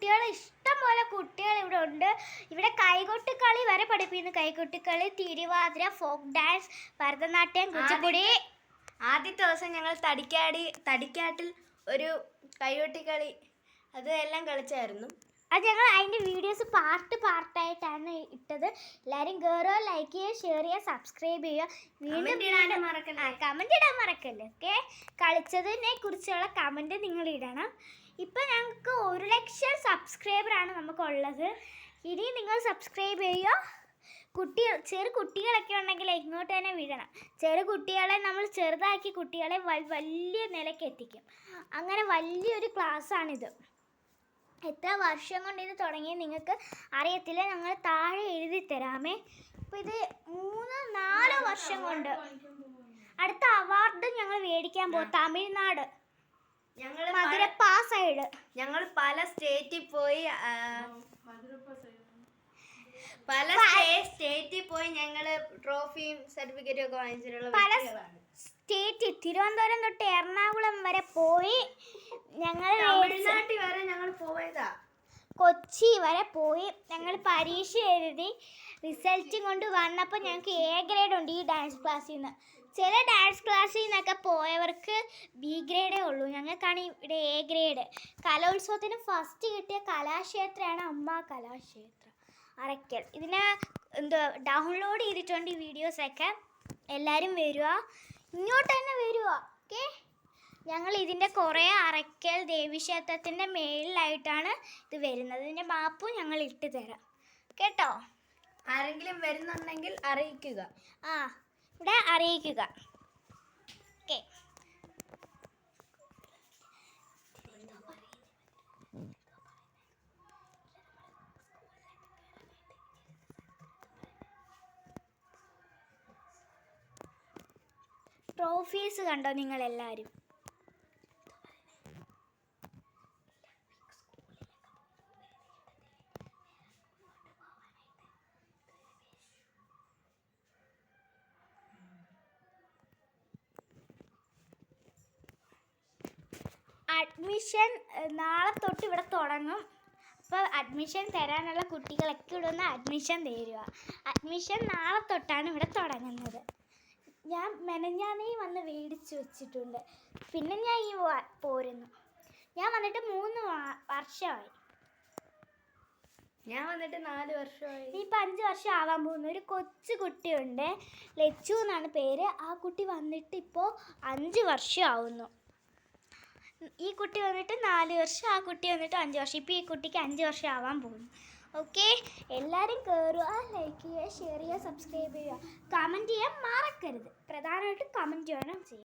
കുട്ടികൾ ഇഷ്ടം പോലെ കുട്ടികൾ ഇവിടെ ഉണ്ട്. ഇവിടെ കൈകൊട്ടിക്കളി വരെ പഠിപ്പിക്കുന്നു. കൈകൊട്ടിക്കളി, തിരുവാതിര, ഫോക്ക് ഡാൻസ്, ഭരതനാട്യം, കുച്ചിപ്പുടി. ആദ്യത്തെ ദിവസം ഞങ്ങൾ തടിക്കാട്ടിൽ ഒരു കൈകൊട്ടിക്കളി അതെല്ലാം കളിച്ചായിരുന്നു. അത് ഞങ്ങൾ അതിൻ്റെ വീഡിയോസ് പാർട്ടായിട്ടാണ് ഇട്ടത്. എല്ലാവരും കയറുക, ലൈക്ക് ചെയ്യുക, ഷെയർ ചെയ്യുക, സബ്സ്ക്രൈബ് ചെയ്യുക. വീണ്ടും കമൻറ്റ് ഇടാൻ മറക്കല്ലേ. ഓക്കെ, കളിച്ചതിനെ കുറിച്ചുള്ള കമൻറ്റ് നിങ്ങൾ ഇടണം. ഇപ്പം ഞങ്ങൾക്ക് 1 ലക്ഷം സബ്സ്ക്രൈബറാണ് നമുക്കുള്ളത്. ഇനി നിങ്ങൾ സബ്സ്ക്രൈബ് ചെയ്യുക. ചെറു കുട്ടികളൊക്കെ ഉണ്ടെങ്കിൽ ഇങ്ങോട്ട് തന്നെ വിടണം. ചെറു കുട്ടികളെ നമ്മൾ ചെറുതാക്കി കുട്ടികളെ വലിയ നിലയ്ക്ക് എത്തിക്കും. അങ്ങനെ വലിയൊരു ക്ലാസ്സാണിത്. എത്ര വർഷം കൊണ്ട് ഇത് തുടങ്ങി നിങ്ങൾക്ക് അറിയത്തില്ല. ഞങ്ങൾ താഴെ എഴുതി തരാമേ. അപ്പോൾ ഇത് 3-4 വർഷം കൊണ്ട്. അടുത്ത അവാർഡ് ഞങ്ങൾ മേടിക്കാൻ പോകും. തമിഴ്നാട്, മധുരപ്പ സൈഡ്. ഞങ്ങൾ പല സ്റ്റേറ്റിൽ പോയി ഞങ്ങൾ ട്രോഫിയും സർട്ടിഫിക്കറ്റും ഒക്കെ വാങ്ങിച്ചിട്ടുള്ള പല സ്റ്റേറ്റ്, തിരുവനന്തപുരം തൊട്ട് എറണാകുളം വരെ പോയി. ഞങ്ങൾ തമിഴ്നാട്ടിൽ വരെ ഞങ്ങൾ പോയതാ. കൊച്ചി വരെ പോയി. ഞങ്ങൾ പരീക്ഷ എഴുതി റിസൾട്ടും കൊണ്ട് വന്നപ്പോൾ ഞങ്ങൾക്ക് A ഗ്രേഡ് ഉണ്ട് ഈ ഡാൻസ് ക്ലാസ്സിൽ നിന്ന്. ചില ഡാൻസ് ക്ലാസ്സിൽ നിന്നൊക്കെ പോയവർക്ക് B ഗ്രേഡേ ഉള്ളൂ. ഞങ്ങൾക്കാണ് ഇവിടെ A ഗ്രേഡ്. കലോത്സവത്തിന് ഫസ്റ്റ് കിട്ടിയ കലാക്ഷേത്രമാണ് അമ്മ കലാക്ഷേത്രം അറയ്ക്കൽ. ഇതിനെ ഡൗൺലോഡ് ചെയ്തിട്ടുണ്ട് ഈ വീഡിയോസൊക്കെ. എല്ലാവരും വരിക, ഇങ്ങോട്ട് തന്നെ വരിക. ഓക്കെ, ഞങ്ങൾ ഇതിൻ്റെ കുറേ അറയ്ക്കൽ ദേവീക്ഷേത്രത്തിൻ്റെ മേളിലായിട്ടാണ് ഇത് വരുന്നത്. ഇതിൻ്റെ മാപ്പും ഞങ്ങൾ ഇട്ട് തരാം കേട്ടോ. ആരെങ്കിലും വരുന്നുണ്ടെങ്കിൽ അറിയിക്കുക. ഇവിടെ അറിയിക്കുക. ഓക്കെ, ട്രോഫീസ് കണ്ടോ നിങ്ങളെല്ലാവരും? അഡ്മിഷൻ നാളെ തൊട്ട് ഇവിടെ തുടങ്ങും. അപ്പോൾ അഡ്മിഷൻ തരാനുള്ള കുട്ടികളൊക്കെ ഇവിടെ ഒന്ന് അഡ്മിഷൻ തരുക. അഡ്മിഷൻ നാളെ തൊട്ടാണ് ഇവിടെ തുടങ്ങുന്നത്. ഞാൻ മെനഞ്ഞാന്നേ വന്ന് മേടിച്ച് വെച്ചിട്ടുണ്ട്. പിന്നെ ഞാൻ ഈ പോരുന്നു. ഞാൻ വന്നിട്ട് 3 വർഷമായി. ഞാൻ വന്നിട്ട് 4 വർഷമായി. ഇനിയിപ്പോൾ 5 വർഷം ആവാൻ പോകുന്നു. ഒരു കൊച്ചു കുട്ടിയുണ്ട്, ലച്ചു എന്നാണ് പേര്. ആ കുട്ടി വന്നിട്ട് ഇപ്പോൾ 5 വർഷം ആവുന്നു. ഈ കുട്ടി വന്നിട്ട് 4 വർഷം, ആ കുട്ടി വന്നിട്ട് 5 വർഷം. ഇപ്പോൾ ഈ കുട്ടിക്ക് 5 വർഷം ആവാൻ പോകുന്നു. ഓക്കെ, എല്ലാവരും കയറുക, ലൈക്ക് ചെയ്യുക, ഷെയർ ചെയ്യുക, സബ്സ്ക്രൈബ് ചെയ്യുക, കമൻറ്റ് ചെയ്യാൻ മറക്കരുത്. പ്രധാനമായിട്ടും കമൻറ്റ് വേണം ചെയ്യുക.